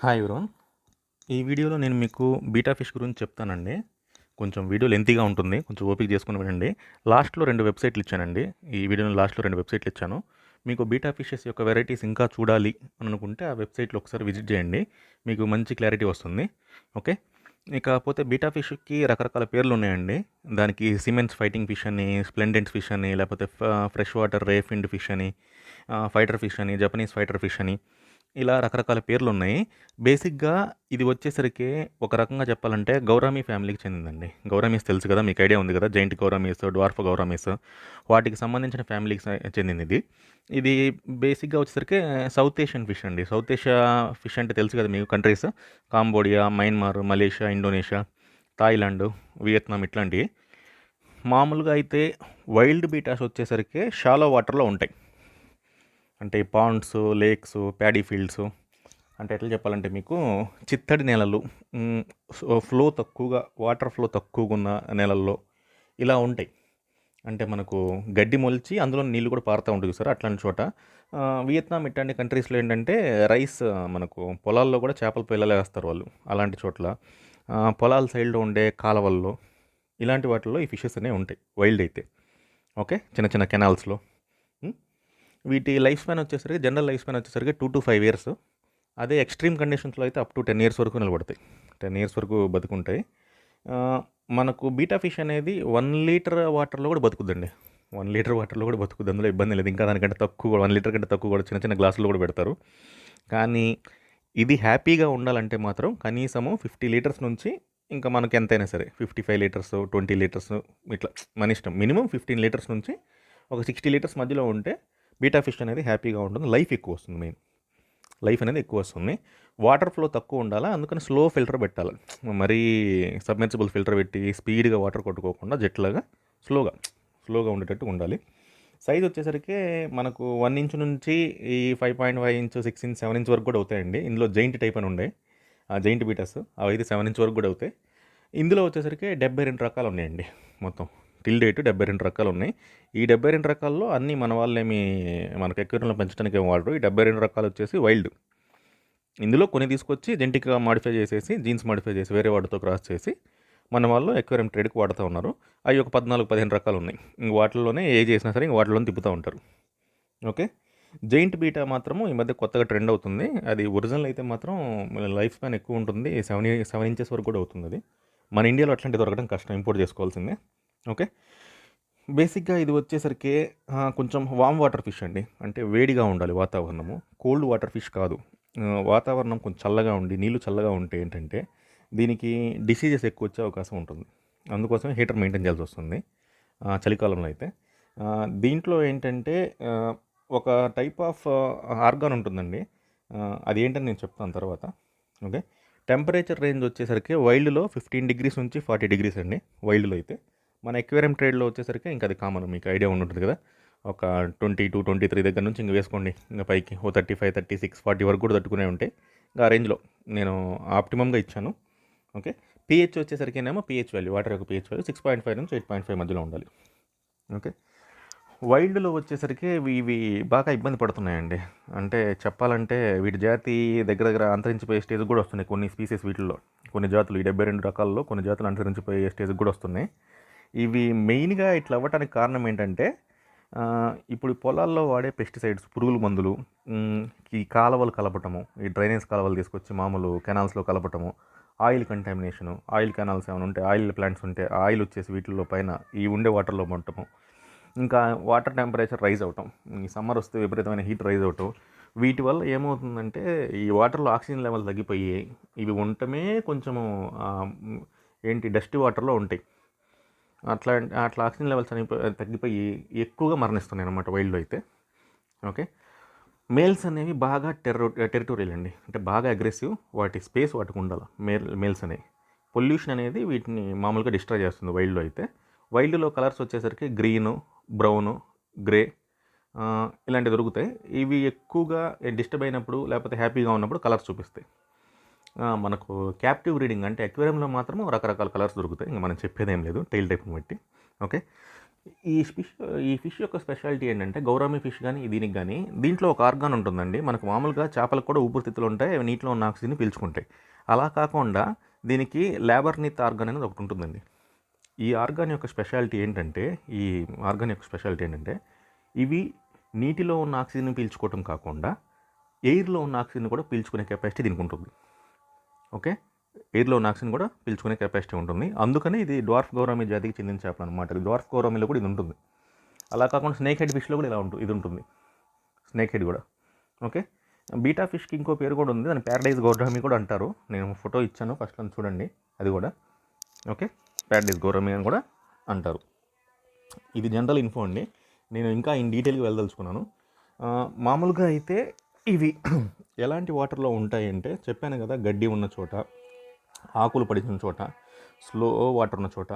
Hi everyone. ఈ వీడియోలో నేను మీకు బీటా ఫిష్ గురించి చెప్తానండి. కొంచెం వీడియో లెంతీగా ఉంటుంది. కొంచెం ఓపిక చేసుకొని వినండి. లాస్ట్‌లో 2 వెబ్‌సైట్‌లు ఇచ్చానండి. ఈ వీడియోలో లాస్ట్‌లో 2 వెబ్‌సైట్‌లు ఇచ్చాను. మీకు బీటా ఫిషెస్ యొక్క వెరైటీస్ ఇంకా చూడాలి అని అనుకుంటే ఆ వెబ్‌సైట్‌లో ఒకసారి విజిట్ చేయండి. మీకు మంచి క్లారిటీ వస్తుంది. ఓకే. ఇకపోతే బీటా ఫిష్‌కి రకరకాల పేర్లు ఉన్నాయండి. దానికి సిమెన్స్ ఫైటింగ్ ఫిష్ అని, స్ప్లెండెంట్ ఫిష్ అని, లేకపోతే ఫ్రెష్ వాటర్ రే ఫిన్డ్ ఫిష్ అని, ఫైటర్ ఫిష్ అని, జపనీస్ ఫైటర్ ఫిష్ అని ఇలా రకరకాల పేర్లున్నాయి. బేసిక్‌గా ఇది వచ్చేసరికి ఒక రకంగా చెప్పాలంటే గౌరామి ఫ్యామిలీకి చెందిందండి. గౌరామీస్ తెలుసు కదా! మీకు ఐడియా ఉంది కదా! జైంట్ గౌరామీస్, డ్వార్ఫ్ గౌరామీస్ వాటికి సంబంధించిన ఫ్యామిలీకి చెందిందిది. ఇది బేసిక్‌గా వచ్చేసరికి సౌత్ ఏషియన్ ఫిష్ అండి. సౌత్ ఏషియా ఫిష్ అంటే తెలుసు కదా మీకు countries. Cambodia, Myanmar, Malaysia, Indonesia, Thailand, Vietnam ఇట్లాంటియి. మామూలుగా అయితే వైల్డ్ బీటాస్ వచ్చేసరికి షాలో వాటర్‌లో ఉంటాయి. అంటే పాండ్స్, లేక్స్, ప్యాడీ ఫీల్డ్స్ అంటే ఎట్లా చెప్పాలంటే మీకు చిత్తడి నేలలు, ఫ్లో తక్కువగా వాటర్ ఫ్లో తక్కువగా ఉన్న నేలల్లో ఇలా ఉంటాయి. అంటే మనకు గడ్డి మొలిచి అందులో నీళ్ళు కూడా పారుతూ ఉంటుంది చూసారా అట్లాంటి చోట. వియత్నాం ఇట్లాంటి కంట్రీస్లో ఏంటంటే రైస్ మనకు పొలాల్లో కూడా చేపల పిల్లలు వేస్తారు వాళ్ళు అలాంటి చోట్ల. పొలాల సైడ్లో ఉండే కాలవల్లో ఇలాంటి వాటిల్లో ఈ ఫిషెస్ అనేవి ఉంటాయి వైల్డ్ అయితే. ఓకే, చిన్న చిన్న కెనాల్స్లో. వీటి లైఫ్ స్పాన్ వచ్చేసరికి జనరల్ లైఫ్ స్పాన్ వచ్చేసరికి 2 to 5 ఇయర్స్. అదే ఎక్స్ట్రీమ్ కండిషన్స్లో అయితే అప్ టు 10 ఇయర్స్ వరకు నిలబడతాయి. 10 ఇయర్స్ వరకు బతుకుంటాయి. మనకు బీటా ఫిష్ అనేది 1 లీటర్ వాటర్లో కూడా బతుకుద్దండి. 1 లీటర్ వాటర్లో కూడా బతుకుద్ది, అందులో ఇబ్బంది లేదు. ఇంకా దానికంటే తక్కువ కూడా 1 లీటర్ కంటే తక్కువ కూడా చిన్న చిన్న గ్లాసుల్లో కూడా పెడతారు. కానీ ఇది హ్యాపీగా ఉండాలంటే మాత్రం కనీసము 50 లీటర్స్ నుంచి ఇంకా మనకి ఎంతైనా సరే 55 లీటర్స్, 20 లీటర్స్ ఇట్లా మన ఇష్టం. మినిమం 15 లీటర్స్ నుంచి ఒక 60 లీటర్స్ మధ్యలో ఉంటే బీటా ఫిష్ అనేది హ్యాపీగా ఉంటుంది. లైఫ్ ఎక్కువ వస్తుంది. మెయిన్ లైఫ్ అనేది ఎక్కువ వస్తుంది. వాటర్ ఫ్లో తక్కువ ఉండాలా, అందుకని స్లో ఫిల్టర్ పెట్టాలి. మరీ సబ్మెర్సిబుల్ ఫిల్టర్ పెట్టి స్పీడ్గా వాటర్ కొట్టుకోకుండా జెట్లాగా స్లోగా ఉండేటట్టు ఉండాలి. సైజ్ వచ్చేసరికి మనకు 1 ఇంచ్ నుంచి ఈ 5.5 ఇంచ్, 6 ఇంచ్, 7 ఇంచ్ వరకు కూడా అవుతాయండి. ఇందులో జైంట్ టైప్ అని ఉండే జైంట్ బీటాస్ అవైతే 7 ఇంచ్ వరకు కూడా అవుతాయి. ఇందులో వచ్చేసరికి 72 రకాలు ఉన్నాయండి. మొత్తం టిల్ డేట్ 72 రకాలు ఉన్నాయి. ఈ 72 రకాల్లో అన్నీ మన వాళ్ళేమి మనకు ఎక్వేరియంలో పెంచడానికి ఏమి వాడరు. ఈ 72 రకాలు వచ్చేసి వైల్డ్. ఇందులో కొన్ని తీసుకొచ్చి జెనెటిక్గా మాడిఫై చేసేసి, జీన్స్ మాడిఫై చేసి వేరే వాటితో క్రాస్ చేసి మన వాళ్ళు ఎక్వేరియం ట్రేడ్కి వాడుతూ ఉన్నారు. అవి ఒక 14-15 రకాలు ఉన్నాయి. ఇంక వాటిలోనే ఏ చేసినా సరే ఇంక వాటిలోనే తిప్పుతూ ఉంటారు. ఓకే. జైంట్ బీటా మాత్రము ఈ మధ్య కొత్తగా ట్రెండ్ అవుతుంది. అది ఒరిజినల్ అయితే మాత్రం లైఫ్ స్పాన్ ఎక్కువ ఉంటుంది. 7 ఇంచెస్ వరకు కూడా అవుతుంది అది. మన ఇండియాలో అట్లాంటివి దొరకడం కష్టం, ఇంపోర్ట్ చేసుకోవాల్సిందే. ఓకే. బేసిక్గా ఇది వచ్చేసరికి కొంచెం వామ్ వాటర్ ఫిష్ అండి. అంటే వేడిగా ఉండాలి వాతావరణము. కోల్డ్ వాటర్ ఫిష్ కాదు. వాతావరణం కొంచెం చల్లగా ఉండి నీళ్ళు చల్లగా ఉంటే ఏంటంటే దీనికి డిసీజెస్ ఎక్కువ వచ్చే అవకాశం ఉంటుంది. అందుకోసమే హీటర్ మెయింటైన్ చేయాల్సి వస్తుంది చలికాలంలో అయితే. దీంట్లో ఏంటంటే ఒక టైప్ ఆఫ్ ఆర్గాన్ ఉంటుందండి. అది ఏంటని నేను చెప్తాను తర్వాత. ఓకే. టెంపరేచర్ రేంజ్ వచ్చేసరికి వైల్డ్లో 15 డిగ్రీస్ నుంచి 40 డిగ్రీస్ అండి. వైల్డ్లో అయితే మన ఎక్వేరియం ట్రేడ్లో వచ్చేసరికి ఇంకా అది కామన్, మీకు ఐడియా ఉంటుంది కదా. ఒక 22-23 దగ్గర నుంచి ఇంక వేసుకోండి, ఇంకా పైకి ఓ 35, 36, 40 వరకు కూడా తట్టుకునే ఉంటాయి. ఇంకా ఆ రేంజ్లో నేను ఆప్టిమమ్గా ఇచ్చాను. ఓకే. పిహెచ్ వచ్చేసరికినేమో పిహెచ్ వాల్యూ, వాటర్ యొక్క పిహెచ్ వాల్యూ 6.5 నుంచి 8.5 మధ్యలో ఉండాలి. ఓకే. వైల్డ్లో వచ్చేసరికి ఇవి బాగా ఇబ్బంది పడుతున్నాయండి. అంటే చెప్పాలంటే వీటి జాతి దగ్గర దగ్గర అంతరించిపోయే స్టేజ్కి కూడా వస్తున్నాయి కొన్ని స్పీసీస్ వీటిల్లో. కొన్ని జాతులు ఈ 72 రకాల్లో కొన్ని జాతులు అంతరించిపోయే స్టేజ్కి కూడా వస్తున్నాయి. ఇవి మెయిన్గా ఇట్లా అవ్వటానికి కారణం ఏంటంటే ఇప్పుడు పొలాల్లో వాడే పెస్టిసైడ్స్, పురుగుల మందులు, ఈ కాలువలు కలపటము, ఈ డ్రైనేజ్ కాలువలు తీసుకొచ్చి మామూలు కెనాల్స్లో కలపటము, ఆయిల్ కంటామినేషను, ఆయిల్ కెనాల్స్ ఏమైనా ఉంటే, ఆయిల్ ప్లాంట్స్ ఉంటే ఆయిల్ వచ్చేసి వీటిల్లో పైన ఈ ఉండే వాటర్లో పడటము, ఇంకా వాటర్ టెంపరేచర్ రైజ్ అవటం, ఈ సమ్మర్ వస్తే విపరీతమైన హీట్ రైజ్ అవటం, వీటి వల్ల ఏమవుతుందంటే ఈ వాటర్లో ఆక్సిజన్ లెవెల్ తగ్గిపోయి ఇవి ఉండటమే కొంచెము డస్టీ వాటర్లో ఉంటాయి. అట్లా అట్లా ఆక్సిజన్ లెవెల్స్ తగ్గిపోయి ఎక్కువగా మరణిస్తున్నాయి అన్నమాట వైల్డ్లో అయితే. ఓకే. మేల్స్ అనేవి బాగా టెరిటోరియల్ అండి. అంటే బాగా అగ్రెసివ్, వాటి స్పేస్ వాటికి ఉండాలి. మేల్స్ అనేవి పొల్యూషన్ అనేది వీటిని మామూలుగా డిస్ట్రాయ్ చేస్తుంది వైల్డ్లో అయితే. వైల్డ్లో కలర్స్ వచ్చేసరికి గ్రీను, బ్రౌను, గ్రే ఇలాంటివి దొరుకుతాయి. ఇవి ఎక్కువగా డిస్టర్బ్ అయినప్పుడు లేకపోతే హ్యాపీగా ఉన్నప్పుడు కలర్స్ చూపిస్తాయి. మనకు క్యాప్టివ్ బ్రీడింగ్ అంటే అక్వేరియంలో మాత్రం రకరకాల కలర్స్ దొరుకుతాయి. ఇంకా మనం చెప్పేదేం లేదు, టైల్ టైప్ని బట్టి. ఓకే. ఈ ఫిష్ ఈ ఫిష్ యొక్క స్పెషాలిటీ ఏంటంటే గౌరామి ఫిష్ కానీ దీనికి కానీ దీంట్లో ఒక ఆర్గాన్ ఉంటుందండి. మనకు మామూలుగా చేపలకు కూడా ఊపిరితిత్తులు ఉంటాయి, అవి నీటిలో ఉన్న ఆక్సిజన్ పీల్చుకుంటాయి. అలా కాకుండా దీనికి లాబర్నిత్ ఆర్గాన్ అనేది ఒకటి ఉంటుందండి. ఈ ఆర్గాన్ యొక్క స్పెషాలిటీ ఏంటంటే ఇవి నీటిలో ఉన్న ఆక్సిజన్ పీల్చుకోవటం కాకుండా ఎయిర్లో ఉన్న ఆక్సిజన్ కూడా పీల్చుకునే కెపాసిటీ దీనికి ఉంటుంది. ఓకే, ఎయిర్లో ఉన్న ఆక్సిజన్ కూడా పీల్చుకునే కెపాసిటీ ఉంటుంది. అందుకని ఇది డ్వార్ఫ్ గౌరామి జాతికి చెందిన చేపలు అనమాట. డ్వార్ఫ్ గౌరామిలో కూడా ఇది ఉంటుంది. అలా కాకుండా స్నేక్ హెడ్ ఫిష్లో కూడా ఇది ఉంటుంది, స్నేక్ హెడ్ కూడా. ఓకే, బీటా ఫిష్కి ఇంకో పేరు కూడా ఉంది, దాన్ని ప్యారడైజ్ గౌరామి కూడా అంటారు. నేను ఫోటో ఇచ్చాను, ఫస్ట్లో చూడండి అది కూడా. ఓకే, ప్యారడైజ్ గౌరామి అని కూడా అంటారు. ఇది జనరల్ ఇన్ఫో అండి. నేను ఇంకా ఇన్ డీటెయిల్గా వెళ్ళదలుచుకున్నాను. మామూలుగా అయితే ఇవి ఎలాంటి వాటర్లో ఉంటాయంటే చెప్పాను కదా, గడ్డి ఉన్న చోట, ఆకులు పడిన చోట, స్లో వాటర్ ఉన్న చోట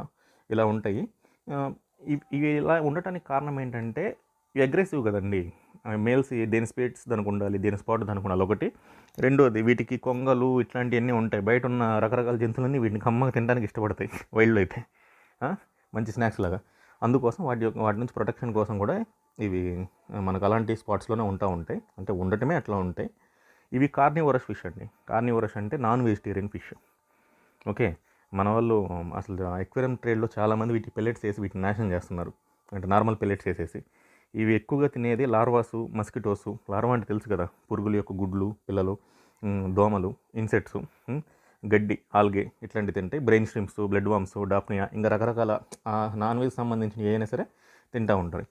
ఇలా ఉంటాయి. ఇవి ఇలా ఉండటానికి కారణం ఏంటంటే అగ్రెసివ్ కదండి. మేల్స్ దేని స్పేట్స్ దానికి ఉండాలి, దేని స్పాట్ దానికి ఉండాలి ఒకటి. రెండోది వీటికి కొంగలు ఇట్లాంటివన్నీ ఉంటాయి. బయట ఉన్న రకరకాల జంతువులన్నీ వీటిని కమ్మగా తినడానికి ఇష్టపడతాయి వైల్డ్లో అయితే, మంచి స్నాక్స్ లాగా. అందుకోసం వాటి నుంచి ప్రొటెక్షన్ కోసం కూడా ఇవి మనకు అలాంటి స్పాట్స్లోనే ఉంటాయి. అంటే ఉండటమే అట్లా ఉంటాయి. ఇవి కార్నివరస్ ఫిష్ అండి. కార్నివరస్ అంటే నాన్ వెజిటేరియన్ ఫిష్. ఓకే, మన వాళ్ళు అసలు ఎక్వేరియం ట్రేడ్లో చాలామంది వీటి పెల్లెట్స్ వేసి వీటిని నాశనం చేస్తున్నారు. అంటే నార్మల్ పెల్లెట్స్ వేసేసి. ఇవి ఎక్కువగా తినేది లార్వాసు, మస్కిటోసు. లార్వా అంటే తెలుసు కదా, పురుగుల యొక్క గుడ్లు, పిల్లలు, దోమలు, ఇన్సెక్ట్స్, గడ్డి, ఆల్గే ఇట్లాంటివి తింటాయి. బ్రెయిన్ స్ట్రిమ్స్, బ్లడ్ వామ్స్, డాప్నియా, ఇంకా రకరకాల నాన్ వెజ్ సంబంధించిన ఏదైనా సరే తింటూ ఉంటాయి.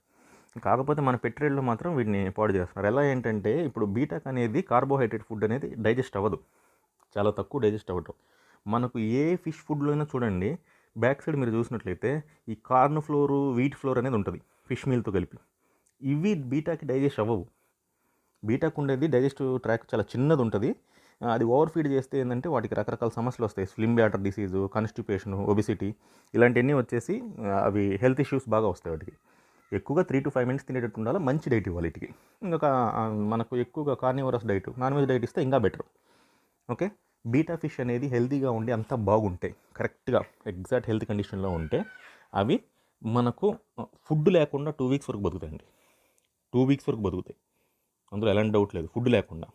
కాకపోతే మన పెట్రేల్లో మాత్రం వీటిని పాడు చేస్తున్నారు. ఎలా ఏంటంటే ఇప్పుడు బీటాక్ అనేది కార్బోహైడ్రేట్ ఫుడ్ అనేది డైజెస్ట్ అవ్వదు, చాలా తక్కువ డైజెస్ట్ అవ్వటం. మనకు ఏ ఫిష్ ఫుడ్లో అయినా చూడండి, బ్యాక్ సైడ్ మీరు చూసినట్లయితే ఈ కార్న్ ఫ్లోరు, వీట్ ఫ్లోర్ అనేది ఉంటుంది ఫిష్ మీల్తో కలిపి. ఇవి బీటాకి డైజెస్ట్ అవ్వవు. బీటాకు ఉండేది డైజెస్టివ్ ట్రాక్ చాలా చిన్నది ఉంటుంది. అది ఓవర్ ఫీడ్ చేస్తే ఏంటంటే వాటికి రకరకాల సమస్యలు వస్తాయి. Slim batter disease, constipation, obesity ఇలాంటివన్నీ వచ్చేసి అవి హెల్త్ ఇష్యూస్ బాగా వస్తాయి వాటికి. ఎక్కువగా 3 to 5 minutes తినేటట్టు ఉండాలి, మంచి డైట్ ఇవ్వాలి వీటికి. ఇంకా మనకు ఎక్కువగా carnivorous diet, non veg diet ఇస్తే ఇంకా బెటర్. ఓకే, బీటా ఫిష్ అనేది హెల్తీగా ఉండి అంతా బాగుంటాయి, కరెక్ట్గా ఎగ్జాక్ట్ హెల్త్ కండిషన్లో ఉంటే అవి మనకు ఫుడ్ లేకుండా 2 weeks వరకు బతుకుతాయండి. 2 weeks వరకు బతుకుతాయి, అందులో ఎలాంటి డౌట్ లేదు. ఫుడ్ లేకుండా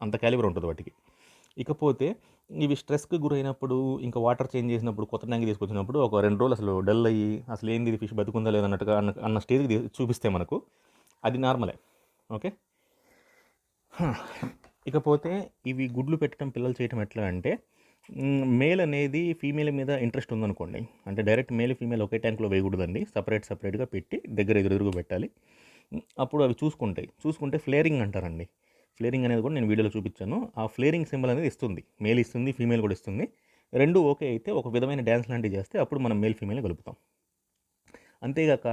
అంత క్యాలిబర్ ఉంటుంది వాటికి. ఇకపోతే ఇవి స్ట్రెస్కి గురైనప్పుడు, ఇంకా వాటర్ చేంజ్ చేసినప్పుడు, కొత్త ట్యాంక్ తీసుకొచ్చినప్పుడు ఒక 2 రోజులు అసలు డల్ అయ్యి అసలు ఏంది ఇది ఫిష్ బతుకుందా లేదన్నట్టుగా అన్న స్టేజ్కి చూపిస్తే మనకు అది నార్మలే. ఓకే, ఇకపోతే ఇవి గుడ్లు పెట్టడం, పిల్లలు చేయటం ఎట్లా అంటే, మేల్ అనేది ఫీమేల్ మీద ఇంట్రెస్ట్ ఉందనుకోండి, అంటే డైరెక్ట్ మేల్ ఫీమేల్ ఒకే ట్యాంక్లో వేయకూడదండి, సపరేట్గా పెట్టి దగ్గర ఎదురుగా పెట్టాలి. అప్పుడు అవి చూసుకుంటే ఫ్లేరింగ్ అంటారండి. ఫ్లేరింగ్ అనేది కూడా నేను వీడియోలో చూపించాను. ఆ ఫ్లేరింగ్ సింబల్ అనేది ఇస్తుంది, మేల్ ఇస్తుంది, ఫీమేల్ కూడా ఇస్తుంది. రెండు ఓకే అయితే ఒక విధమైన డ్యాన్స్ లాంటివి చేస్తే అప్పుడు మనం మేల్ ఫీమేల్ని కలుపుతాం. అంతేగాక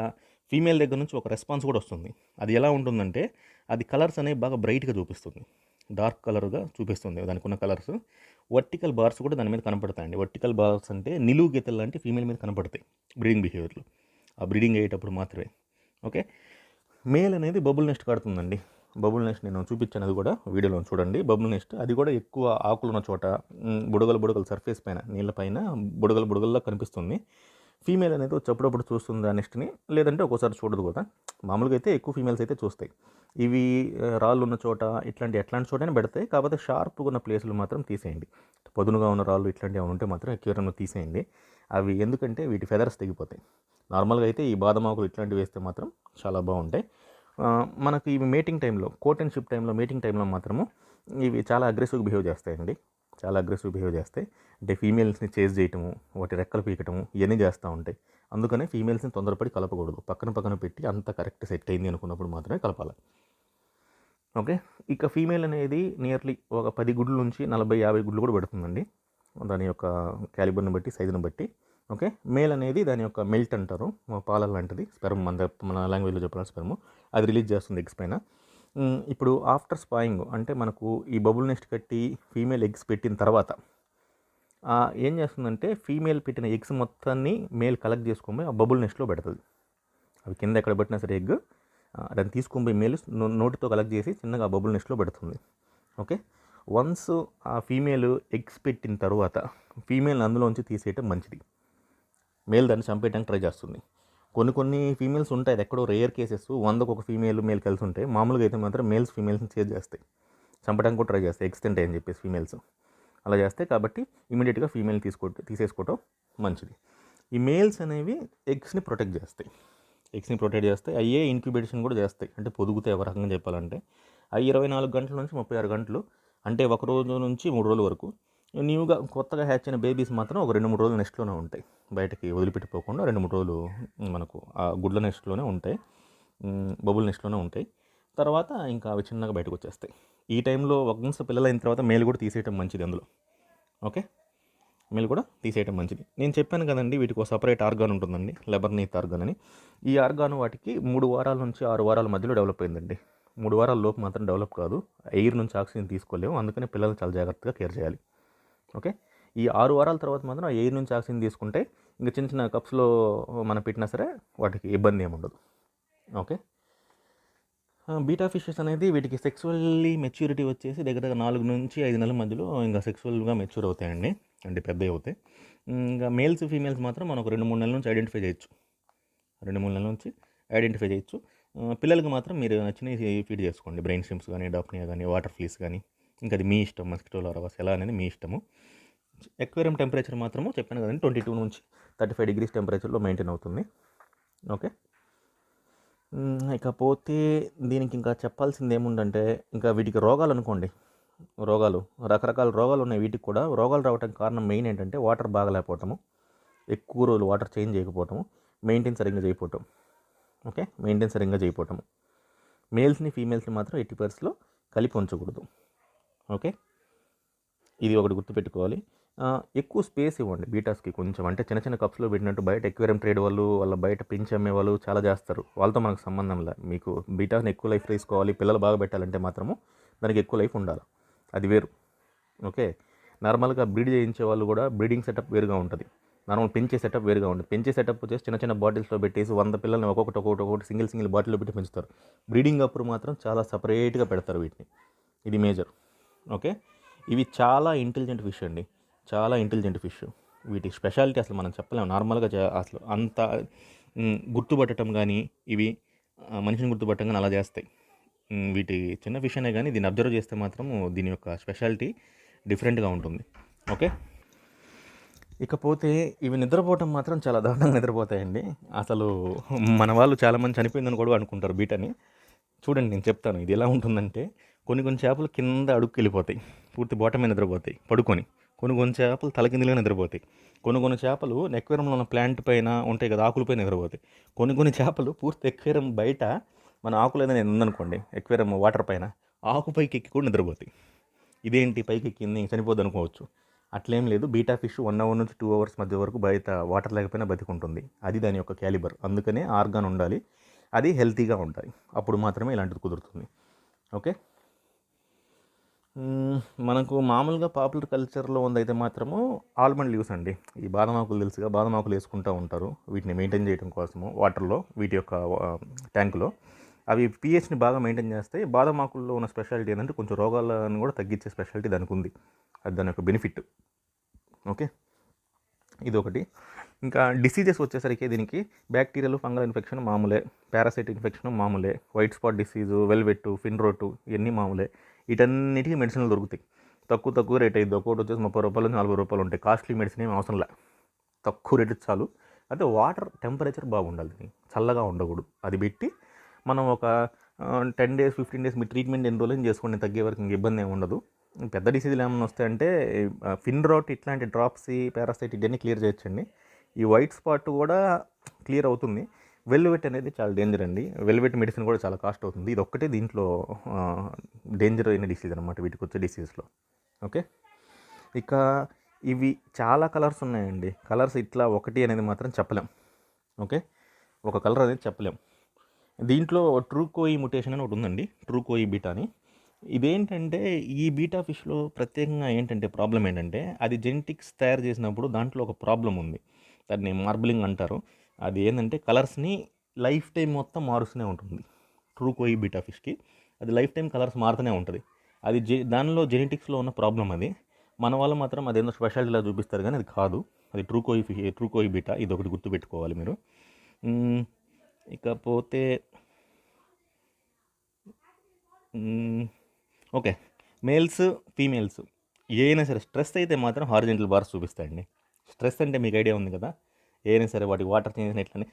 ఫీమేల్ దగ్గర నుంచి ఒక రెస్పాన్స్ కూడా వస్తుంది. అది ఎలా ఉంటుందంటే అది కలర్స్ అనేవి బాగా బ్రైట్గా చూపిస్తుంది, డార్క్ కలర్గా చూపిస్తుంది దానికి ఉన్న కలర్స్. వర్టికల్ బార్స్ కూడా దాని మీద కనపడతాయండి. వర్టికల్ బార్స్ అంటే నిలువు గీతలు లాంటి ఫీమేల్ మీద కనపడతాయి బ్రీడింగ్ బిహేవియర్లో, ఆ బ్రీడింగ్ అయ్యేటప్పుడు మాత్రమే. ఓకే, మేల్ అనేది బబుల్ నెస్ట్ కడుతుందండి. బబుల్ నెస్ట్ నేను చూపించాను, అది కూడా వీడియోలో చూడండి. బబుల్ నెస్ట్ అది కూడా ఎక్కువ ఆకులు ఉన్న చోట, బుడగలు సర్ఫేస్ పైన, నీళ్ళ పైన బుడగల్లా కనిపిస్తుంది. ఫీమేల్ అనేది అప్పుడప్పుడు చూస్తుంది ఆ నెస్ట్ని, లేదంటే ఒక్కోసారి చూడదు కూడా. మామూలుగా అయితే ఎక్కువ ఫీమేల్స్ అయితే చూస్తాయి. ఇవి రాళ్ళు ఉన్న చోట ఎట్లాంటి చోటైనా పెడతాయి. కాకపోతే షార్ప్గా ఉన్న ప్లేసులు మాత్రం తీసేయండి. పదునుగా ఉన్న రాళ్ళు ఇట్లాంటివి ఉంటే మాత్రం ఎక్వేరియంలో తీసేయండి. అవి ఎందుకంటే వీటి ఫెదర్స్ తెగిపోతాయి. నార్మల్గా అయితే ఈ బాదమాకులు ఇట్లాంటివి వేస్తే మాత్రం చాలా బాగుంటాయి. మనకు ఇవి మేటింగ్ టైంలో, కోట్ అండ్ షిప్ టైంలో, మేటింగ్ టైంలో మాత్రము ఇవి చాలా అగ్రెసివ్గా బిహేవ్ చేస్తాయండి. చాలా అగ్రెసివ్ బిహేవ్ చేస్తాయి. అంటే ఫీమేల్స్ని చేజ్ చేయటము, వాటి రెక్కలు పీకటము ఇవన్నీ చేస్తూ ఉంటాయి. అందుకనే ఫీమేల్స్ని తొందరపడి కలపకూడదు. పక్కన పెట్టి అంత కరెక్ట్ సెట్ అయింది అనుకున్నప్పుడు మాత్రమే కలపాలి. ఓకే, ఇక ఫీమేల్ అనేది నియర్లీ ఒక 10 గుడ్ల నుంచి 40-50 గుడ్లు కూడా పెడుతుందండి, దాని యొక్క క్యాలిబర్ని బట్టి, సైజుని బట్టి. ఓకే, మేల్ అనేది దాని యొక్క మెల్ట్ అంటారు, పాల లాంటిది, స్పెర్మ్, మన లాంగ్వేజ్లో చెప్పాలి స్పెర్మ్, అది రిలీజ్ చేస్తుంది ఎగ్స్ పైన. ఇప్పుడు ఆఫ్టర్ స్పాయింగ్ అంటే మనకు ఈ బబుల్ నెస్ట్ కట్టి ఫీమేల్ ఎగ్స్ పెట్టిన తర్వాత ఏం చేస్తుందంటే ఫీమేల్ పెట్టిన ఎగ్స్ మొత్తాన్ని మేల్ కలెక్ట్ చేసుకొని ఆ బబుల్ నెస్ట్లో పెడుతుంది. అవి కింద ఎక్కడ పెట్టినా సరే ఎగ్ దాన్ని తీసుకొని పోయి మేల్ నోటితో కలెక్ట్ చేసి చిన్నగా ఆ బబుల్ నెస్ట్లో పెడుతుంది. ఓకే, వన్స్ ఆ ఫీమేల్ ఎగ్స్ పెట్టిన తర్వాత ఫీమేల్ అందులోంచి తీసేయటం మంచిది. మేల్ దాన్ని చంపేయడానికి ట్రై చేస్తుంది. కొన్ని ఫీమేల్స్ ఉంటాయి, అది ఎక్కడో రేర్ కేసెస్, 100కు ఒక ఫీమేల్ మేల్ కలిసి ఉంటాయి. మామూలుగా అయితే మాత్రం మేల్స్ ఫీమేల్స్ని చేజ్ చేస్తాయి, చంపడానికి కూడా ట్రై చేస్తాయి, ఎగ్స్ తింటాయి అని చెప్పేసి ఫీమేల్స్ అలా చేస్తాయి. కాబట్టి ఇమీడియట్గా ఫీమేల్ తీసేసుకోవటం మంచిది. ఈ మేల్స్ అనేవి ఎగ్స్ని ప్రొటెక్ట్ చేస్తాయి, అయ్యే ఇంక్యుబేషన్ కూడా చేస్తాయి. అంటే పొదుగుతాయి ఒక రకంగా చెప్పాలంటే. అవి 24 గంటల నుంచి 36 గంటలు, అంటే ఒక రోజు నుంచి 3 రోజుల వరకు. న్యూగా కొత్తగా హ్యాచ్ అయిన బేబీస్ మాత్రం ఒక 2-3 రోజులు నెస్ట్లోనే ఉంటాయి, బయటకి వదిలిపెట్టిపోకుండా 2-3 రోజులు మనకు ఆ గుడ్ల నెస్ట్లోనే ఉంటాయి, బబుల్ నెస్ట్లోనే ఉంటాయి. తర్వాత ఇంకా అవి చిన్నగా బయటకు వచ్చేస్తాయి. ఈ టైంలో వన్స్ పిల్లలు అయిన తర్వాత మేల్ కూడా తీసేయటం మంచిది అందులో. ఓకే, మేల్ కూడా తీసేయటం మంచిది. నేను చెప్పాను కదండి, వీటికి ఒక సపరేట్ ఆర్గాన్ ఉంటుందండి, లెబర్నీత్ ఆర్గాన్ అని. ఈ ఆర్గాన్ వాటికి 3 వారాల నుంచి 6 వారాల మధ్యలో డెవలప్ అయిందండి. 3 వారాల లోపు మాత్రం డెవలప్ కాదు, ఎయిర్ నుంచి ఆక్సిజన్ తీసుకోలేము, అందుకని పిల్లలు చాలా జాగ్రత్తగా కేర్ చేయాలి. ఓకే, ఈ 6 వారాల తర్వాత మాత్రం ఆ ఎయిర్ నుంచి ఆక్సిజన్ తీసుకుంటే ఇంకా చిన్న చిన్న కప్స్లో మనం పెట్టినా సరే వాటికి ఇబ్బంది ఏమి ఉండదు. ఓకే, బీటా ఫిషెస్ అనేది వీటికి సెక్సువల్లీ మెచ్యూరిటీ వచ్చేసి దగ్గర 4 నుంచి 5 నెలల మధ్యలో ఇంకా సెక్సువల్గా మెచ్యూర్ అవుతాయండి, అంటే పెద్దవి అవుతాయి. ఇంకా మేల్స్ ఫీమేల్స్ మాత్రం మనం ఒక 2-3 నెలల నుంచి ఐడెంటిఫై చేయొచ్చు, 2-3 నెలల నుంచి ఐడెంటిఫై చేయొచ్చు. పిల్లలకి మాత్రం మీరు నచ్చినవి ఫీడ్ చేసుకోండి, బ్రెయిన్ స్ట్రిమ్స్ కానీ, డాఫ్నియా కానీ, వాటర్ ఫ్లీస్ కానీ, ఇంకా అది మీ ఇష్టం, మస్కిటో లార్వాస్ ఎలా అనేది మీ ఇష్టము. ఎక్వేరియం టెంపరేచర్ మాత్రము చెప్పాను కదండి, 22 నుంచి 35 డిగ్రీస్ టెంపరేచర్లో మెయింటైన్ అవుతుంది. ఓకే, ఇకపోతే దీనికి ఇంకా చెప్పాల్సింది ఏముందంటే, ఇంకా వీటికి రోగాలు అనుకోండి, రకరకాల రోగాలు ఉన్నాయి వీటికి కూడా. రోగాలు రావడానికి కారణం మెయిన్ ఏంటంటే వాటర్ బాగలేకపోవటము, ఎక్కువ రోజులు వాటర్ చేంజ్ చేయకపోవటము, మెయింటైన్ సరిగ్గా చేయకపోవటం. ఓకే, మెయింటైన్ సరిగ్గా చేయకపోవటము. మేల్స్ని ఫీమేల్స్ని మాత్రం 80% కలిపి ఉంచకూడదు. ఓకే, ఇది ఒకటి గుర్తుపెట్టుకోవాలి. ఎక్కువ స్పేస్ ఇవ్వండి బీటాస్కి కొంచెం, అంటే చిన్న చిన్న కప్స్లో పెట్టినట్టు బయట ఎక్వేరియం ట్రేడ్ వాళ్ళు వాళ్ళ బయట పెంచి అమ్మే వాళ్ళు చాలా చేస్తారు, వాళ్ళతో మనకు సంబంధం లేదు. మీకు బీటాస్ని ఎక్కువ లైఫ్ తీసుకోవాలి, పిల్లలు బాగా పెట్టాలంటే మాత్రము దానికి ఎక్కువ లైఫ్ ఉండాలి, అది వేరు. ఓకే, నార్మల్గా బ్రీడ్ చేయించే వాళ్ళు కూడా బ్రీడింగ్ సెటప్ వేరుగా ఉంటుంది, నార్మల్ పెంచే సెటప్ వేరుగా ఉంటుంది. పెంచే సెటప్ వచ్చేసి చిన్న చిన్న బాటిల్స్లో పెట్టేసి 100 పిల్లల్ని ఒక్కొక్కటి సింగిల్ బాటిల్లో పెట్టి పెంచుతారు. బ్రీడింగ్ అప్పుడు మాత్రం చాలా సపరేట్గా పెడతారు వీటిని, ఇది మేజర్. ఓకే, ఇవి చాలా ఇంటెలిజెంట్ ఫిష్ అండి, చాలా ఇంటెలిజెంట్ ఫిష్. వీటి స్పెషాలిటీ అసలు మనం చెప్పలేము, నార్మల్గా అసలు అంత గుర్తుపట్టడం కానీ, ఇవి మనిషిని గుర్తుపట్టడం కానీ అలా చేస్తాయి. వీటి చిన్న ఫిష్ అనే కానీ దీన్ని అబ్జర్వ్ చేస్తే మాత్రం దీని యొక్క స్పెషాలిటీ డిఫరెంట్గా ఉంటుంది. ఓకే, ఇకపోతే ఇవి నిద్రపోవటం మాత్రం చాలా దారుణంగా నిద్రపోతాయండి. అసలు మన వాళ్ళు చాలామంది చనిపోయిందని కూడా అనుకుంటారు బీటని. చూడండి నేను చెప్తాను ఇది ఎలా ఉంటుందంటే, కొన్ని చేపలు కింద అడుగుకి వెళ్ళిపోతాయి, పూర్తి బాటమే నిద్రపోతాయి పడుకొని. కొన్ని చేపలు తలకిందులుగా నిద్రపోతాయి. కొన్ని చేపలు ఎక్వేరియంలో ఉన్న ప్లాంట్ పైన ఉంటాయి కదా, ఆకులపై నిద్రపోతాయి. కొన్ని చేపలు పూర్తి ఎక్వేరియం బయట మన ఆకులు ఏదైనా ఉందనుకోండి, ఎక్వేరియం వాటర్ పైన ఆకుపైకి ఎక్కి కూడా నిద్రపోతాయి. ఇదేంటి పైకి ఎక్కింది చనిపోద్ది అనుకోవచ్చు, అట్లేం లేదు. బీటా ఫిష్ 1 అవర్ నుంచి 2 అవర్స్ మధ్య వరకు బయట వాటర్ లేకపోయినా బతికుంటుంది, అది దాని యొక్క క్యాలిబర్. అందుకనే ఆర్గాన్ ఉండాలి, అది హెల్తీగా ఉండాలి, అప్పుడు మాత్రమే ఇలాంటిది కుదురుతుంది. ఓకే, మనకు మామూలుగా పాపులర్ కల్చర్లో ఉందైతే మాత్రము ఆల్మండ్ లీవ్స్ అండి. ఈ బాదం ఆకులు తెలుసుగా, బాదం ఆకులు వేసుకుంటూ ఉంటారు వీటిని మెయింటైన్ చేయడం కోసము వాటర్లో, వీటి యొక్క ట్యాంకులో. అవి pHని బాగా మెయింటైన్ చేస్తాయి. బాదం ఆకుల్లో ఉన్న స్పెషాలిటీ ఏంటంటే కొంచెం రోగాలను కూడా తగ్గించే స్పెషాలిటీ దానికి ఉంది, అది దాని యొక్క బెనిఫిట్. ఓకే, ఇదొకటి. ఇంకా డిసీజెస్ వచ్చేసరికి దీనికి బ్యాక్టీరియల్, ఫంగల్ ఇన్ఫెక్షన్ మామూలే, పారాసైట్ ఇన్ఫెక్షన్ మామూలే, వైట్ స్పాట్ డిసీజు, వెల్వెట్, ఫిన్ రోటు ఇవన్నీ మామూలే. వీటన్నిటికీ మెడిసిన్లు దొరుకుతాయి, తక్కువ రేట్ అయ్యింది. ఒక్కోటి వచ్చేసి 30 రూపాయలు నుంచి 40 రూపాయలు ఉంటాయి. కాస్ట్లీ మెడిసిన్ ఏమి అవసరం లే, తక్కువ రేటు చాలు. అయితే వాటర్ టెంపరేచర్ బాగుండాలి, చల్లగా ఉండకూడదు. అది పెట్టి మనం ఒక 10 days 15 days మీ ట్రీట్మెంట్ ఎన్ని రోజులు చేసుకోండి, తగ్గే వరకు ఇంక ఇబ్బంది ఏమి ఉండదు. పెద్ద డిసీజులు ఏమైనా వస్తాయంటే ఫిన్ రాట్ ఇట్లాంటి డ్రాప్సీ, పారాసైట్ ఇవన్నీ క్లియర్ చేయొచ్చండి. ఈ వైట్ స్పాట్ కూడా క్లియర్ అవుతుంది. వెల్వెట్ అనేది చాలా డేంజర్ అండి, వెల్వెట్ మెడిసిన్ కూడా చాలా కాస్ట్ అవుతుంది. ఇది ఒక్కటే దీంట్లో డేంజర్ అయిన డిసీజ్ అనమాట వీటికి వచ్చే డిసీజ్లో. ఓకే, ఇక ఇవి చాలా కలర్స్ ఉన్నాయండి, కలర్స్ ఇట్లా ఒకటి అనేది మాత్రం చెప్పలేం. ఓకే, ఒక కలర్ అనేది చెప్పలేం. దీంట్లో ట్రూకోయి మ్యుటేషన్ అని ఒకటి ఉందండి, ట్రూకోయి బీటా అని. ఇదేంటంటే ఈ బీటా ఫిష్లో ప్రత్యేకంగా ఏంటంటే ప్రాబ్లం ఏంటంటే, అది జెనెటిక్స్ తయారు చేసినప్పుడు దాంట్లో ఒక ప్రాబ్లం ఉంది, దాన్ని మార్బలింగ్ అంటారు. అది ఏంటంటే కలర్స్ని లైఫ్ టైం మొత్తం మారుస్తూనే ఉంటుంది. ట్రూకోయి బీటా ఫిష్కి అది లైఫ్ టైం కలర్స్ మారుతూనే ఉంటుంది. అది దానిలో జెనెటిక్స్లో ఉన్న ప్రాబ్లం అది. మన వాళ్ళు మాత్రం అదేందో స్పెషాలిటీలా చూపిస్తారు కానీ అది కాదు, అది ట్రూకోయి బీటా. ఇది ఒకటి గుర్తుపెట్టుకోవాలి మీరు. హ్మ్. ఇకపోతే ఓకే. మేల్స్, ఫీమేల్స్ ఏయైనా సరే స్ట్రెస్ అయితే మాత్రం హారిజాంటల్ బార్స్ చూపిస్తాయండి. స్ట్రెస్ అంటే మీకు ఐడియా ఉంది కదా! ఏదైనా సరే వాటికి వాటర్ చేంజ్ ఎట్లని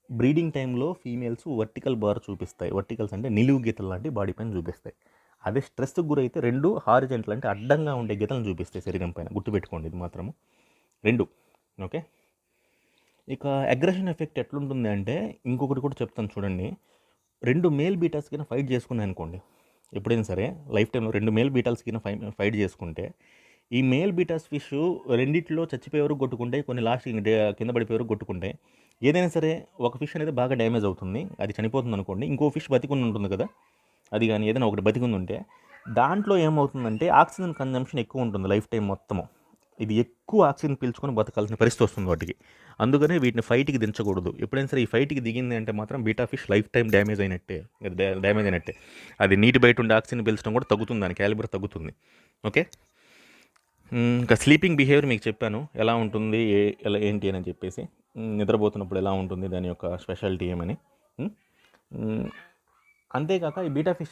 బ్రీడింగ్ టైంలో ఫీమేల్స్ వర్టికల్ బార్ చూపిస్తాయి. వర్టికల్స్ అంటే నిలువు గీతలు లాంటి బాడీ పైన చూపిస్తాయి. అదే స్ట్రెస్‌కి గురైతే 2 హారిజాంటల్ అంటే అడ్డంగా ఉండే గీతలను చూపిస్తాయి శరీరం పైన. గుర్తుపెట్టుకోండి ఇది మాత్రము. 2 ఓకే. ఇక అగ్రెషన్ ఎఫెక్ట్ ఎట్లుంటుంది అంటే ఇంకొకటి కూడా చెప్తాను చూడండి. 2 మేల్ బీటాస్ కింద ఫైట్ చేసుకున్నాయనుకోండి, ఎప్పుడైనా సరే లైఫ్ టైంలో 2 మేల్ బీటాల్స్ కింద ఫైట్ చేసుకుంటే, ఈ మేల్ బీటాస్ ఫిష్ రెండిట్లో చచ్చిపోయే వరకు కొట్టుకుంటాయి, కొన్ని లాస్ట్ కింద పడిపోయే వరకు కొట్టుకుంటాయి. ఏదైనా సరే ఒక ఫిష్ అనేది బాగా డ్యామేజ్ అవుతుంది, అది చనిపోతుంది అనుకోండి, ఇంకో ఫిష్ బతికుని ఉంటుంది కదా, అది కానీ ఏదైనా ఒకటి బతికుంది ఉంటే దాంట్లో ఏమవుతుందంటే ఆక్సిజన్ కన్జంప్షన్ ఎక్కువ ఉంటుంది లైఫ్ టైం మొత్తము. ఇది ఎక్కువ ఆక్సిజన్ పీల్చుకొని బతకాల్సిన పరిస్థితి వస్తుంది వాటికి. అందుకనే వీటిని ఫైట్కి దించకూడదు. ఎప్పుడైనా సరే ఈ ఫైట్కి దిగింది అంటే మాత్రం beta fish life time damage అయినట్టే. డ్యామేజ్ అయినట్టే. అది నీటి బయట ఉండే ఆక్సిజన్ పీల్చడం కూడా తగ్గుతుంది, దాని క్యాలిబర్ తగ్గుతుంది. ఓకే. ఇంకా స్లీపింగ్ బిహేవియర్ మీకు చెప్పాను ఎలా ఉంటుంది, ఎలా ఏంటి అని చెప్పేసి. నిద్రపోతున్నప్పుడు ఎలా ఉంటుంది, దాని యొక్క స్పెషాలిటీ ఏమని. అంతేకాక ఈ బీటా ఫిష్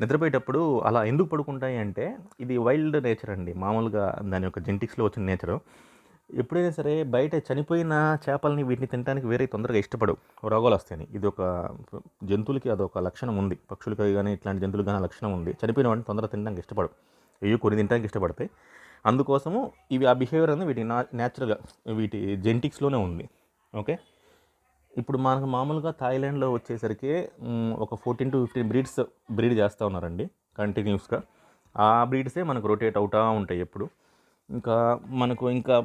నిద్రపోయేటప్పుడు అలా ఎందుకు పడుకుంటాయి అంటే ఇది వైల్డ్ నేచర్ అండి. మామూలుగా దాని యొక్క జెనెటిక్స్లో వచ్చిన నేచరు. ఎప్పుడైనా సరే బయట చనిపోయిన చేపల్ని వీటిని తినడానికి వేరే తొందరగా ఇష్టపడవు, రోగాలు వస్తాయని. ఇది ఒక జంతువులకి అదొక లక్షణం ఉంది, పక్షులకి కానీ ఇట్లాంటి జంతువులకు కానీ లక్షణం ఉంది. చనిపోయిన వాటిని తొందరగా తినడానికి ఇష్టపడవు, ఇవి కొన్ని తినడానికి ఇష్టపడతాయి. అందుకోసము ఇవి ఆ బిహేవియర్ అనేది వీటి న్యాచురల్గా వీటి జెనెటిక్స్లోనే ఉంది. ఓకే. ఇప్పుడు మనకు మామూలుగా థాయిలాండ్లో వచ్చేసరికి ఒక 14-15 బ్రీడ్ చేస్తూ ఉన్నారండి కంటిన్యూస్గా. ఆ బ్రీడ్సే మనకు రొటేట్ అవుతూ ఉంటాయి ఎప్పుడు. ఇంకా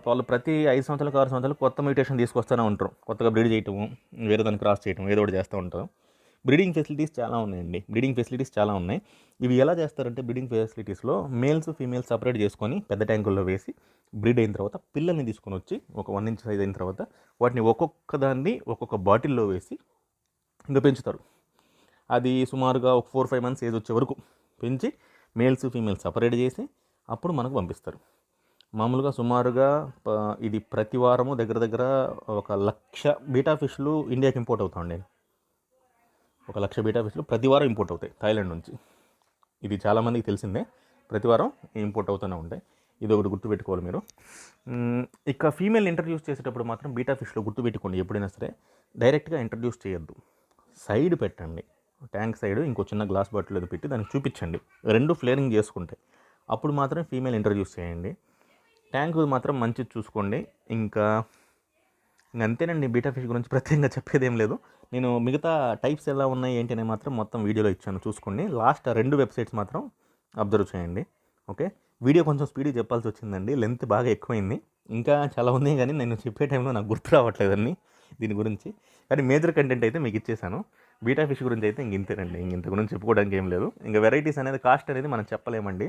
వాళ్ళు ప్రతి 5 సంవత్సరాలకు 6 సంవత్సరాలకు కొత్త మ్యూటేషన్ తీసుకొస్తూనే ఉంటారు. కొత్తగా బ్రీడ్ చేయటము, వేరే దాన్ని క్రాస్ చేయటం, ఏదో ఒకటి చేస్తూ ఉంటారు. బ్రీడింగ్ ఫెసిలిటీస్ చాలా ఉన్నాయి. ఇవి ఎలా చేస్తారంటే బ్రీడింగ్ ఫెసిలిటీస్లో మేల్స్ ఫీమేల్స్ సపరేట్ చేసుకొని పెద్ద ట్యాంకుల్లో వేసి బ్రీడ్ అయిన తర్వాత పిల్లల్ని తీసుకొని వచ్చి ఒక 1 ఇంచ్ సైజ్ అయిన తర్వాత వాటిని ఒక్కొక్క దాన్ని ఒక్కొక్క బాటిల్లో వేసి ఇంకా పెంచుతారు. అది సుమారుగా ఒక 4-5 మంత్స్ ఏజ్ వచ్చే వరకు పెంచి మేల్స్ ఫీమేల్స్ సపరేట్ చేసి అప్పుడు మనకు పంపిస్తారు. మామూలుగా సుమారుగా ఇది ప్రతి వారము దగ్గర దగ్గర 1,00,000 బీటా ఫిష్లు ఇండియాకి ఇంపోర్ట్ అవుతాయండి. 1,00,000 బీటా ఫిష్లు ప్రతి వారం ఇంపోర్ట్ అవుతాయి థాయిలాండ్ నుంచి. ఇది చాలామందికి తెలిసిందే, ప్రతి వారం ఇంపోర్ట్ అవుతూనే ఉంటాయి. ఇది ఒకటి గుర్తుపెట్టుకోవాలి మీరు. ఇక ఫీమేల్ ఇంట్రడ్యూస్ చేసేటప్పుడు మాత్రం బీటా ఫిష్లో గుర్తుపెట్టుకోండి, ఎప్పుడైనా సరే డైరెక్ట్గా ఇంట్రడ్యూస్ చేయొద్దు. సైడ్ పెట్టండి, ట్యాంక్ సైడ్ ఇంకో చిన్న గ్లాస్ బాటిల్ ఏదో పెట్టి దానికి చూపించండి. 2 ఫ్లేరింగ్ చేసుకుంటాయి, అప్పుడు మాత్రం ఫీమేల్ ఇంట్రడ్యూస్ చేయండి. ట్యాంక్ మాత్రం మంచిది చూసుకోండి. ఇంకా అంతేనండి. బీటా ఫిష్ గురించి ప్రత్యేకంగా చెప్పేది ఏం లేదు. నేను మిగతా టైప్స్ ఎలా ఉన్నాయి ఏంటి అని మాత్రం మొత్తం వీడియోలో ఇచ్చాను, చూసుకోండి. లాస్ట్ 2 వెబ్సైట్స్ మాత్రం అబ్జర్వ్ చేయండి. ఓకే. వీడియో కొంచెం స్పీడ్గా చెప్పాల్సి వచ్చిందండి, లెంత్ బాగా ఎక్కువైంది. ఇంకా చాలా ఉన్నాయి కానీ నేను చెప్పే టైంలో నాకు గుర్తు రావట్లేదండి దీని గురించి. కానీ మేజర్ కంటెంట్ అయితే మీకు ఇచ్చేసాను. బీటా ఫిష్ గురించి అయితే ఇంతేనండి, ఇంత గురించి చెప్పుకోవడానికి ఏం లేదు. ఇంకా వెరైటీస్ అనేది కాస్ట్ అనేది మనం చెప్పలేమండి.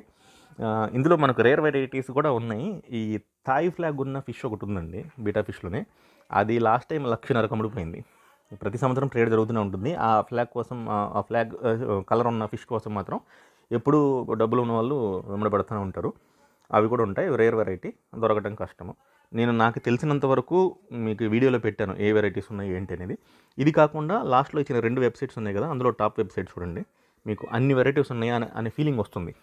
ఇందులో మనకు రేర్ వెరైటీస్ కూడా ఉన్నాయి. ఈ థాయ్ ఫ్లాగ్ ఉన్న ఫిష్ ఒకటి ఉందండి బీటా ఫిష్లోనే, అది లాస్ట్ టైం 1,50,000 కమ్ముడిపోయింది. ప్రతి సంవత్సరం ట్రేడ్ జరుగుతూనే ఉంటుంది. ఆ ఫ్లాగ్ కోసం, ఆ ఫ్లాగ్ కలర్ ఉన్న ఫిష్ కోసం మాత్రం ఎప్పుడూ డబ్బులు ఉన్న వాళ్ళు వెంబడబడుతూనే ఉంటారు. అవి కూడా ఉంటాయి, రేర్ వెరైటీ, దొరకడం కష్టము. నాకు తెలిసినంత వరకు మీకు వీడియోలో పెట్టాను ఏ వెరైటీస్ ఉన్నాయి ఏంటి అనేది. ఇది కాకుండా లాస్ట్లో ఇచ్చిన 2 వెబ్సైట్స్ ఉన్నాయి కదా, అందులో టాప్ వెబ్సైట్ చూడండి, మీకు అన్ని వెరైటీస్ ఉన్నాయి అనే ఫీలింగ్ వస్తుంది.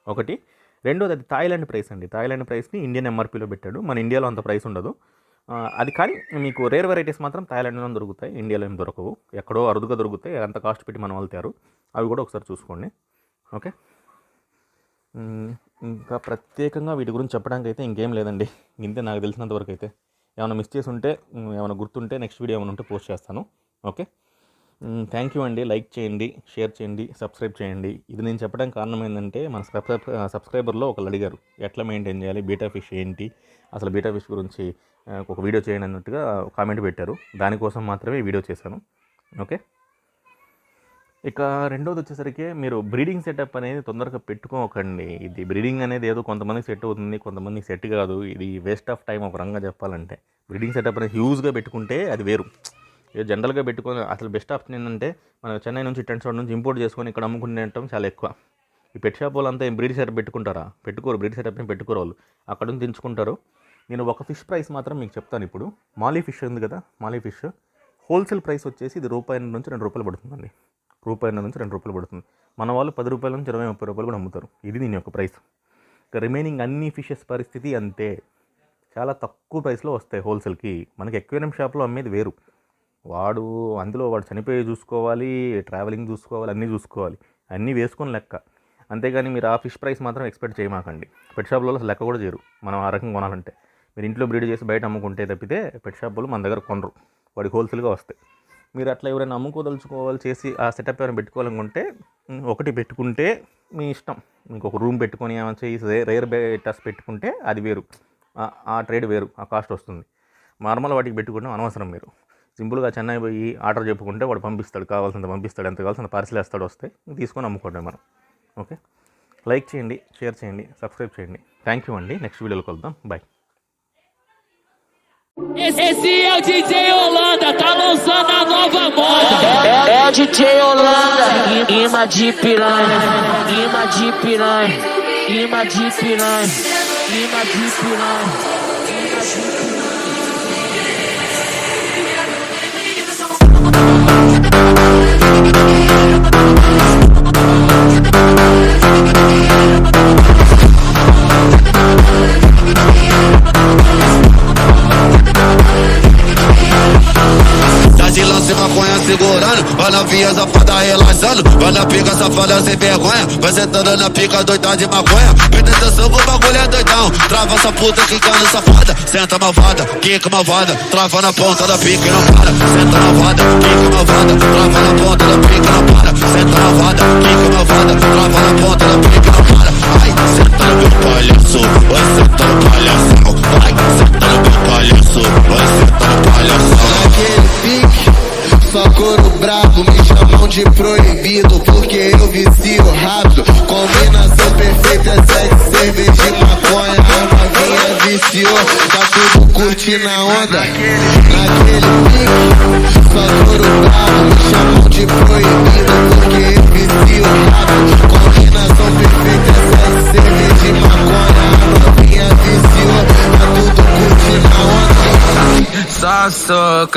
ఒకటి. రెండోది అది థాయిలాండ్ ప్రైస్ అండి. థాయిలాండ్ ప్రైస్ని ఇండియన్ ఎంఆర్పీలో పెట్టాడు. మన ఇండియాలో అంత ప్రైస్ ఉండదు. అది కానీ మీకు రేర్ వెరైటీస్ మాత్రం థాయిలాండ్లో దొరుకుతాయి, ఇండియాలో ఏం దొరకవు. ఎక్కడో అరుదుగా దొరుకుతాయి, అంత కాస్ట్ పెట్టి మన వాళ్ళు తయారు. అవి కూడా ఒకసారి చూసుకోండి. ఓకే. ఇంకా ప్రత్యేకంగా వీటి గురించి చెప్పడానికి అయితే ఇంకేం లేదండి. ఇంతే నాకు తెలిసినంత వరకు అయితే. ఏమైనా మిస్ చేసి ఉంటే, ఏమైనా గుర్తుంటే నెక్స్ట్ వీడియో ఏమైనా ఉంటే పోస్ట్ చేస్తాను. ఓకే. థ్యాంక్ యూ అండి. లైక్ చేయండి, షేర్ చేయండి, సబ్స్క్రైబ్ చేయండి. ఇది నేను చెప్పడానికి కారణం ఏంటంటే మన సబ్స్క్రైబర్లో ఒకళ్ళు అడిగారు ఎట్లా మెయింటైన్ చేయాలి, బీటా ఫిష్ ఏంటి, అసలు బీటా ఫిష్ గురించి ఒక వీడియో చేయండి అన్నట్టుగా కామెంట్ పెట్టారు. దానికోసం మాత్రమే వీడియో చేశాను. ఓకే. ఇక రెండోది వచ్చేసరికి మీరు బ్రీడింగ్ సెటప్ అనేది తొందరగా పెట్టుకోకండి. ఇది బ్రీడింగ్ అనేది ఏదో కొంతమందికి సెట్ అవుతుంది, కొంతమందికి సెట్ కాదు. ఇది వేస్ట్ ఆఫ్ టైం ఒక రంగా చెప్పాలంటే. బ్రీడింగ్ సెటప్ అనేది హ్యూజ్గా పెట్టుకుంటే అది వేరు. జనరల్గా పెట్టుకొని అసలు బెస్ట్ ఆప్షన్ ఏంటంటే మన చెన్నై నుంచి టెన్సోడ్ నుంచి ఇంపోర్ట్ చేసుకొని ఇక్కడ అమ్ముకుంటే చాలా ఎక్కువ. ఈ పెట్ షాప్ వాళ్ళు అంతా బ్రీడ్ సెటప్ పెట్టుకుంటారా? పెట్టుకోరు. బ్రీడ్ సెటప్ పెట్టుకోరు వాళ్ళు, అక్కడ నుంచి తెంచుకుంటారు. నేను ఒక ఫిష్ ప్రైస్ మాత్రం మీకు చెప్తాను ఇప్పుడు. మాలీ ఫిష్ ఉంది కదా, మాలీ ఫిష్ హోల్సేల్ ప్రైస్ వచ్చేసి ఇది రూపాయి నుంచి ₹2 పడుతుందండి. రూపాయి నుంచి ₹2 పడుతుంది. మన వాళ్ళు ₹10 నుంచి ₹20-30 కూడా అమ్ముతారు. ఇది దీని యొక్క ప్రైస్. ఇక రిమైనింగ్ అన్ని ఫిషెస్ పరిస్థితి అంతే. చాలా తక్కువ ప్రైస్లో వస్తాయి హోల్సేల్కి. మనకి ఎక్వేరియం షాప్లో అమ్మేది వేరు. అందులో వాడు చనిపోయి చూసుకోవాలి, ట్రావెలింగ్ చూసుకోవాలి, అన్నీ చూసుకోవాలి. అన్నీ వేసుకొని లెక్క. అంతేగాని మీరు ఆ ఫిష్ ప్రైస్ మాత్రం ఎక్స్పెక్ట్ చేయమాకండి. పెట్ షాప్లో అసలు లెక్క కూడా చేయరు మనం ఆ రకంగా కొనాలంటే. మీరు ఇంట్లో బ్రీడ్ చేసి బయట అమ్ముకుంటే తప్పితే పెట్ షాప్ వాళ్ళు మన దగ్గర కొనరు. వాడికి హోల్సేల్గా వస్తాయి. మీరు అట్లా ఎవరైనా అమ్ముకోదలుచుకోవాలి చేసి ఆ సెటప్ ఏమైనా పెట్టుకోవాలనుకుంటే ఒకటి పెట్టుకుంటే మీ ఇష్టం. మీకు ఒక రూమ్ పెట్టుకొని ఏమైనా చేసి రేర్ బెటాస్ పెట్టుకుంటే అది వేరు. ఆ ట్రేడ్ వేరు, ఆ కాస్ట్ వస్తుంది. నార్మల్ వాటికి పెట్టుకుంటే అనవసరం. మీరు సింపుల్గా చెన్నై పోయి ఆర్డర్ చెప్పుకుంటే వాడు పంపిస్తాడు, కావాల్సినంత పంపిస్తాడు, ఎంత కావాల్సిన పార్సిల్ వేస్తాడు, వస్తే తీసుకొని అమ్ముకోండి మనం. ఓకే, లైక్ చేయండి, షేర్ చేయండి, సబ్స్క్రైబ్ చేయండి. థ్యాంక్ యూ అండి. నెక్స్ట్ వీడియోలో కలుద్దాం. Bye. Esse é o DJ Holanda, tá lançando a nova moda. É o DJ Holanda, imã de piranha, imã de piranha, imã de piranha, imã de piranha, imã de piranha. Segurando, vai na via safada relaxando, vai na pica safada sem vergonha, vai sentando na pica doida de maconha. Presta atenção que o bagulho é doidão, trava essa puta quicando safada, senta malvada, quica malvada, trava na ponta da pica e não para, senta malvada, quica malvada, trava na ponta da pica e não para, senta malvada, quica malvada, trava na ponta da pica e não para. Ai, senta no meu palhaço, vai senta no palhação, vai senta no meu palhaço, vai senta no palhação. Naquele pique, só couro brabo, me chamam de proibido, porque eu vicio rápido. Combinação perfeita, 7 cerveja e maconha. A novinha viciou, tá tudo curtindo a onda. Naquele pique, só couro brabo, me chamam de proibido, porque eu vicio rápido. Combinação perfeita, 7 cerveja e maconha. A novinha viciou, tá tudo curtindo a onda. Só soca.